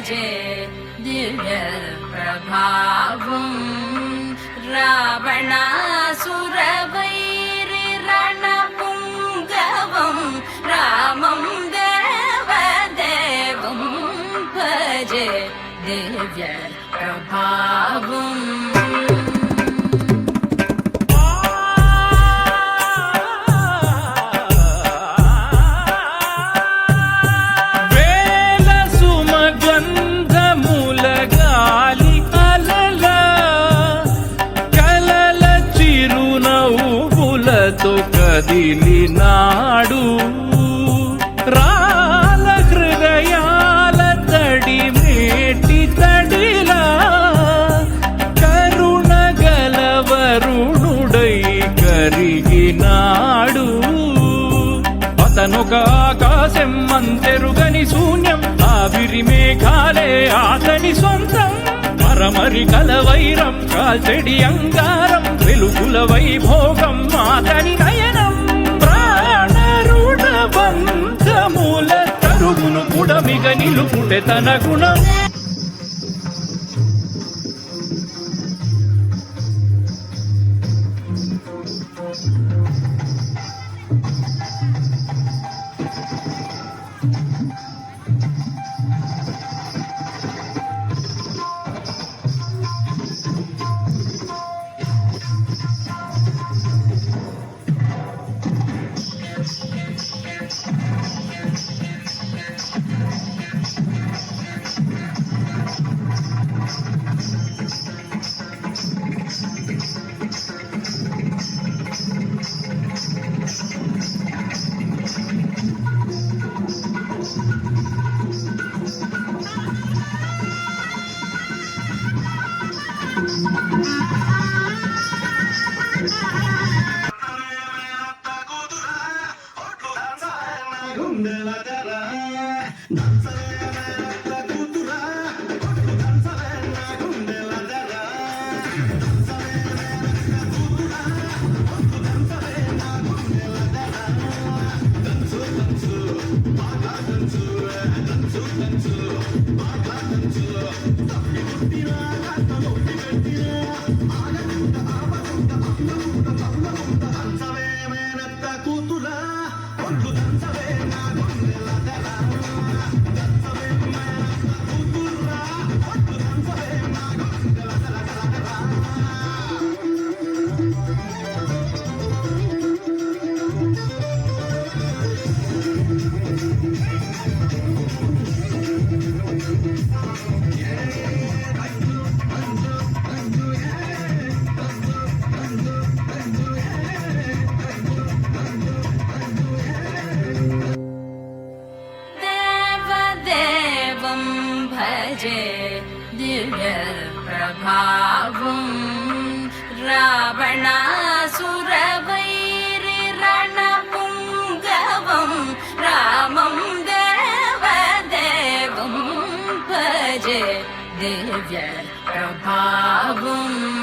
भजे दिव्य प्रभावं रावणासुरवैरिरणपुङ्गवं रामं देवदेवं भजे दिव्य प्रभावम् కదిలినాడు రాల హృదయాల తడి మేటి తడిలా కరుణ గలవరుణుడై కరిగినాడు అతనొక ఆకాశం అంతెరుగని శూన్యం ఆవిరి మేఘాలే అతని సొంతం మరమరి కలవైరం కాల్చెడి అంగారం వెలుగుల వైభోగం అతని నయనం ప్రాణరుణ బంధముల తరుగును పుడమిగ నిలుపుటె తన గుణం भजे दिव्य प्रभावं रावणासुरवैरिरणपुङ्गवं रामं देवदेवं भजे दिव्य प्रभावम्